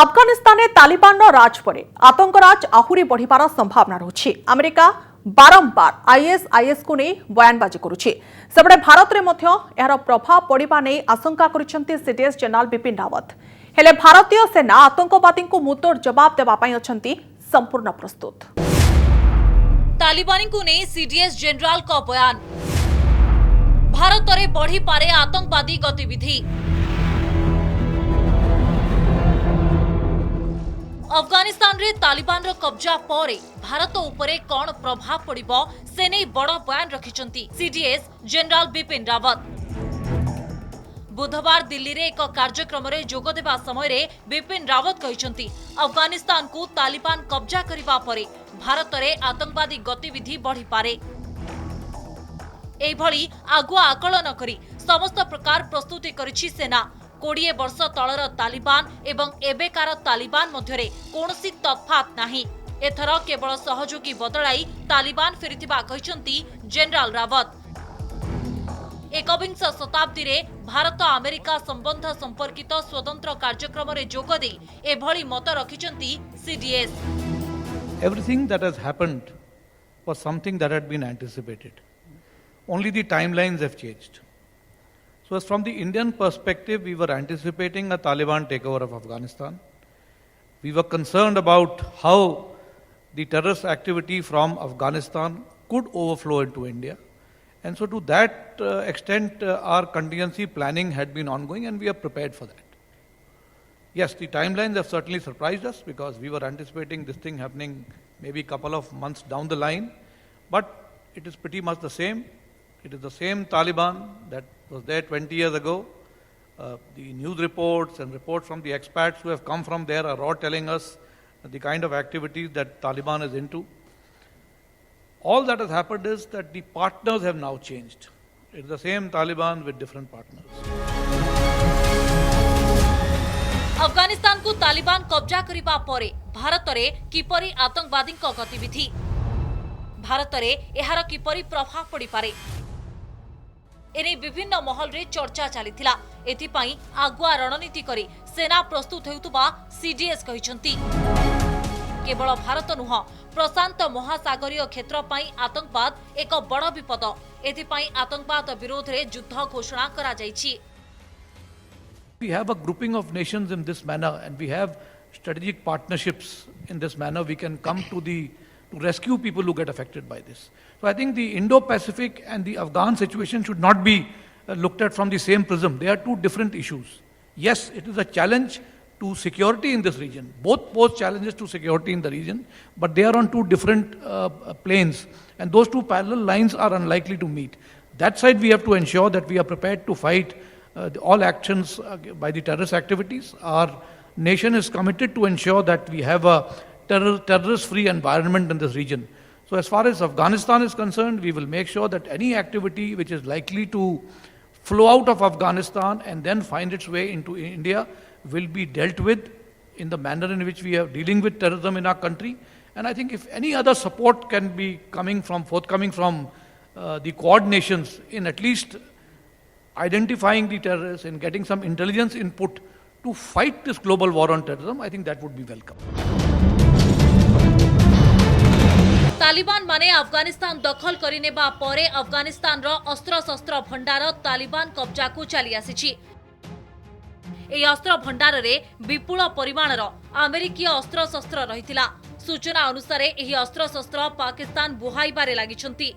আফগানিস্তানে তালিবান রাজ পরে আতঙ্করাজ আহুরি বড়িবার সম্ভাবনা রয়েছে। আমেরিকা বারম্বার আইএসআইএস কু নেই বয়ানবাজি করুছে। সেপটে ভারতের মধ্য এর প্রভাব পড়া নেই আশঙ্কা করেছেন সিডিএস জেনারেল বিপিন রাওয়াত। হেলে ভারতীয় সেনা আতঙ্কবাদী মুতোড় জবাব দেওয়া অনেক সম্পূর্ণ প্রস্তুত। तालिबानी को नहीं सीडीएस जनरल का बयान। भारत में बढ़ी पारे आतंकवादी गतिविधि। अफगानिस्तान रे तालिबान रो कब्जा परे भारत उपरे कौन प्रभाव पड़िबो से नहीं बड़ बयान रखिचंती सीडीएस जनरल बिपिन रावत। बुधवार दिल्ली रे एक कार्यक्रम रे जोग देबा समय रे बिपिन रावत कहिसंती अफगानिस्तान को तालिबान कब्जा करिबा परे भारत रे आतंकवादी गतिविधि बढ़ी पारे। एही भली आगुआ आकलन करी समस्त प्रकार प्रस्तुति करिछि सेना। 20 वर्ष तलर तालिबान एवं एबेकार तालिबान मध्यरे कोनोसी तफात नाही। एथर केवल सहयोगी बदलाई तालिबान फेरिथिबा कहिसंती जनरल रावत। एकविंश शताब्दी रे भारत अमेरिका संबंध संपर्कित स्वतंत्र कार्यक्रम रे जोग दे एभली मत रखिचंती CDS. Everything that has happened was something that had been anticipated. Only the timelines have changed. So as from the Indian perspective, we were anticipating a Taliban takeover of Afghanistan. We were concerned about how the terrorist activity from Afghanistan could overflow into India. And so to that extent, our contingency planning had been ongoing and we are prepared for that. Yes, the timelines have certainly surprised us because we were anticipating this thing happening maybe a couple of months down the line. But it is pretty much the same. It is the same Taliban that was there 20 years ago. The news reports and reports from the expats who have come from there are all telling us the kind of activities that Taliban is into. All that has happened is that the partners have now changed. It's the same Taliban with different partners. Afghanistan को तालिबान कब्जा करिबा परे भारत रे किपरि आतंकवादी गतिविधि, भारत रे एहार किपरि प्रभाव पड़ी पारे एने विभिन्न महल रे चर्चा चलीथिला। एथिपाई आगुआ रणनीति करी सेना प्रस्तुत हेउतबा सीडीएस कहिसंती। केवल भारत नुह प्रशांत महासागरीय क्षेत्र पाई आतंकवाद एक बड़ विपद। एथिपाई आतंकवाद विरोध रे युद्ध घोषणा करा जायछि। We have a grouping of nations in this manner and we have strategic partnerships in this manner. We can come to rescue people who get affected by this. So I think the Indo-Pacific and the Afghan situation should not be looked at from the same prism. They are two different issues. Yes, it is a challenge to security in this region. Both pose challenges to security in the region, but they are on two different planes and those two parallel lines are unlikely to meet. That side we have to ensure that we are prepared to fight all actions by the terrorist activities. Our nation is committed to ensure that we have a terrorist-free environment in this region. So as far as Afghanistan is concerned, we will make sure that any activity which is likely to flow out of Afghanistan and then find its way into India will be dealt with in the manner in which we are dealing with terrorism in our country. And I think if any other support can be forthcoming from the Quad nations in at least identifying the terrorists and getting some intelligence input to fight this global war on terrorism, I think that would be welcome. Taliban माने अफगानिस्तान दखल करिनेबा परे अफगानिस्तान रो अस्त्र शस्त्र भंडार तालिबान कब्जा को चली आसीछि। एई अस्त्र भंडार रे विपुल परिमाण रो अमेरिकीय अस्त्र शस्त्र रहितिला। सूचना अनुसार एही अस्त्र शस्त्र पाकिस्तान बुहाइबारे लागिछंती।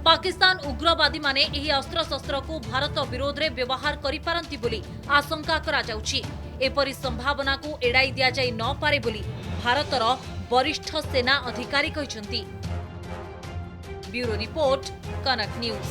पाकिस्तान उग्रवादी माने एही अस्त्र शस्त्र को भारत विरोध रे व्यवहार करि पारंती बोली आशंका करा जाउछि। एपरि संभावना को एड़ाई दिया जाई न पारे बोली भारतर वरिष्ठ सेना अधिकारी कहिसंती। ब्यूरो रिपोर्ट, कनक न्यूज।